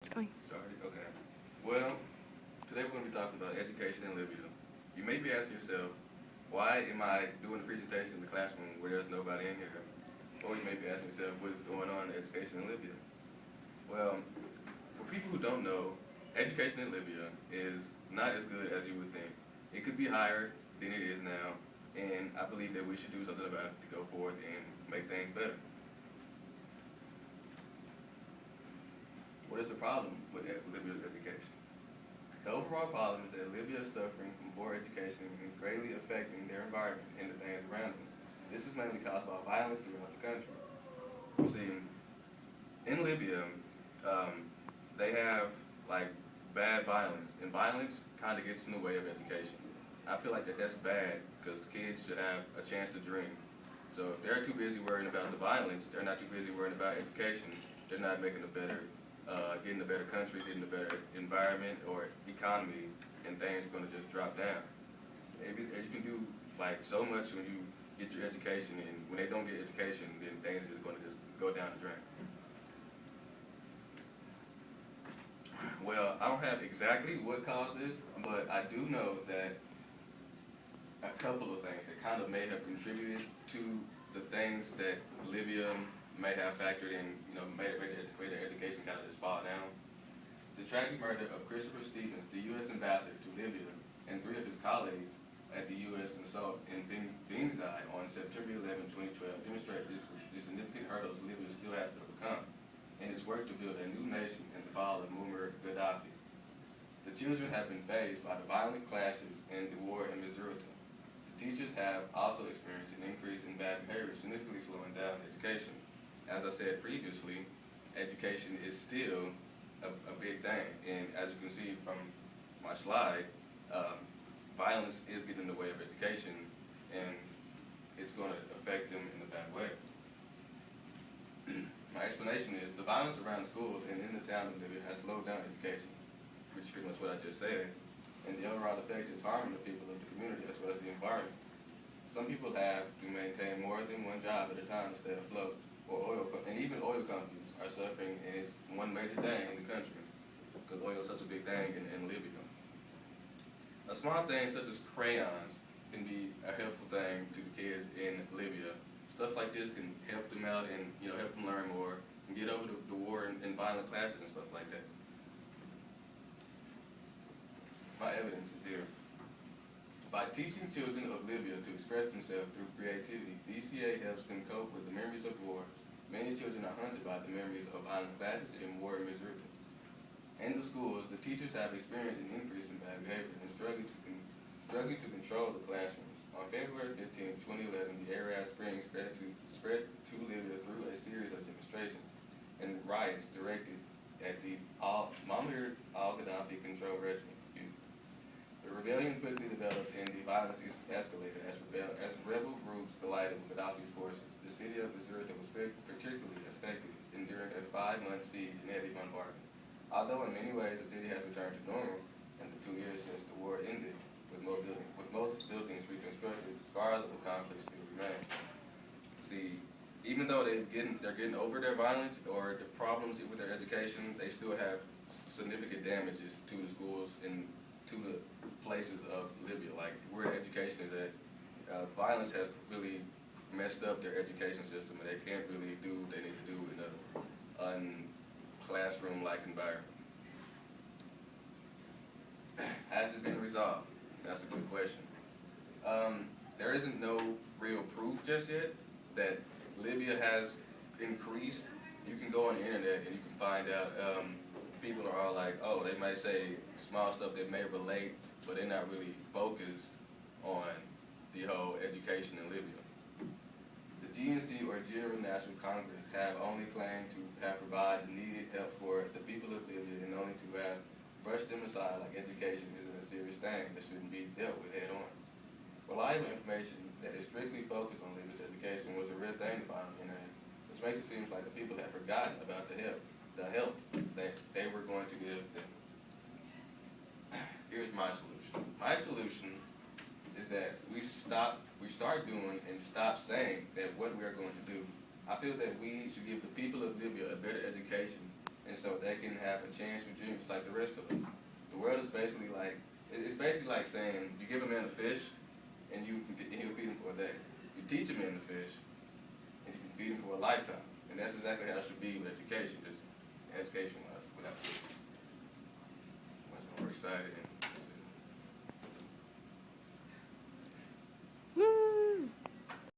It's going. Started? Okay. Well, today we're going to be talking about education in Libya. You may be asking yourself, why am I doing a presentation in the classroom where there's nobody in here? Or you may be asking yourself, what is going on in education in Libya? Well, for people who don't know, education in Libya is not as good as you would think. It could be higher than it is now, and I believe that we should do something about it to go forth and make things better. What is the problem with Libya's education? The overall problem is that Libya is suffering from poor education and is greatly affecting their environment and the things around them. This is mainly caused by violence throughout the country. You see, in Libya, they have like bad violence, and violence kind of gets in the way of education. I feel like that's bad because kids should have a chance to dream. So if they're too busy worrying about the violence, they're not too busy worrying about education. They're not making a better, getting a better country, getting a better environment or economy, and things are going to just drop down. You can do like so much when you get your education, and when they don't get education, then things are just going to just go down the drain. Well, I don't have exactly what caused this, but I do know that a couple of things that kind of may have contributed to the things that Libya may have factored in, made their education kind of just fall down. The tragic murder of Christopher Stevens, the U.S. ambassador to Libya, and three of his colleagues at the U.S. consult in Benghazi on September 11, 2012 demonstrate the significant hurdles Libya still has to overcome in its work to build a new nation in the fall of Muammar Gaddafi. The children have been faced by the violent clashes and the war in Missouri. The teachers have also experienced an increase in bad behavior, significantly slowing down education. As I said previously, education is still a big thing, and as you can see from my slide, violence is getting in the way of education, and it's going to affect them in a bad way. My explanation is the violence around schools and in the town of Libya has slowed down education, which is pretty much what I just said, and the overall effect is harming the people of the community as well as the environment. Some people have to maintain more than one job at a time to stay afloat, and even oil companies are suffering, and it's one major thing in the country because oil is such a big thing in Libya. A small thing such as crayons can be a helpful thing to the kids in Libya. Stuff like this can help them out and help them learn more and get over the war and violent clashes and stuff like that. My evidence is here. By teaching children of Libya to express themselves through creativity, DCA helps them cope with the memories of war. Many children are haunted by the memories of violent clashes and war in Missouri. In the schools, the teachers have experienced an increase in bad behavior and struggling to control the classrooms. On February 15, 2011, the Arab Spring spread to Libya through a series of demonstrations and riots directed at the Muammar al-Gaddafi controlled regime. The rebellion quickly developed and the violence escalated as rebel groups collided with Gaddafi's forces. The city of Missouri was particularly affected, enduring a 5-month siege and heavy bombardment. Although in many ways the city has returned to normal in the 2 years since the war ended, with most buildings reconstructed, scars of the conflict still remain. See, even though they're getting over their violence or the problems with their education, they still have significant damages to the schools and to the places of Libya, like where education is at. Violence has really messed up their education system, and they can't really do what they need to do in a classroom-like environment. Has it been resolved? That's a good question. There isn't no real proof just yet that Libya has increased. You can go on the internet and you can find out. People are all like, oh, they might say small stuff that may relate, but they're not really focused on the whole education in Libya. The GNC, or General National Congress, have only claimed to have provided needed help for the people of Libya and only to have brushed them aside like education isn't a serious thing that shouldn't be dealt with head on. Reliable information that is strictly focused on Libya's education was a real thing to find on the internet, which makes it seem like the people have forgotten about the help that they were going to give them. Here's my solution. My solution is that we start doing and stop saying that what we are going to do. I feel that we should give the people of Libya a better education and so they can have a chance to dream just like the rest of us. The world is basically like, it's basically like saying, you give a man a fish, and he'll feed him for a day. You teach a man to fish, and you can feed him for a lifetime. And that's exactly how it should be with education, just education-wise, without much more excited.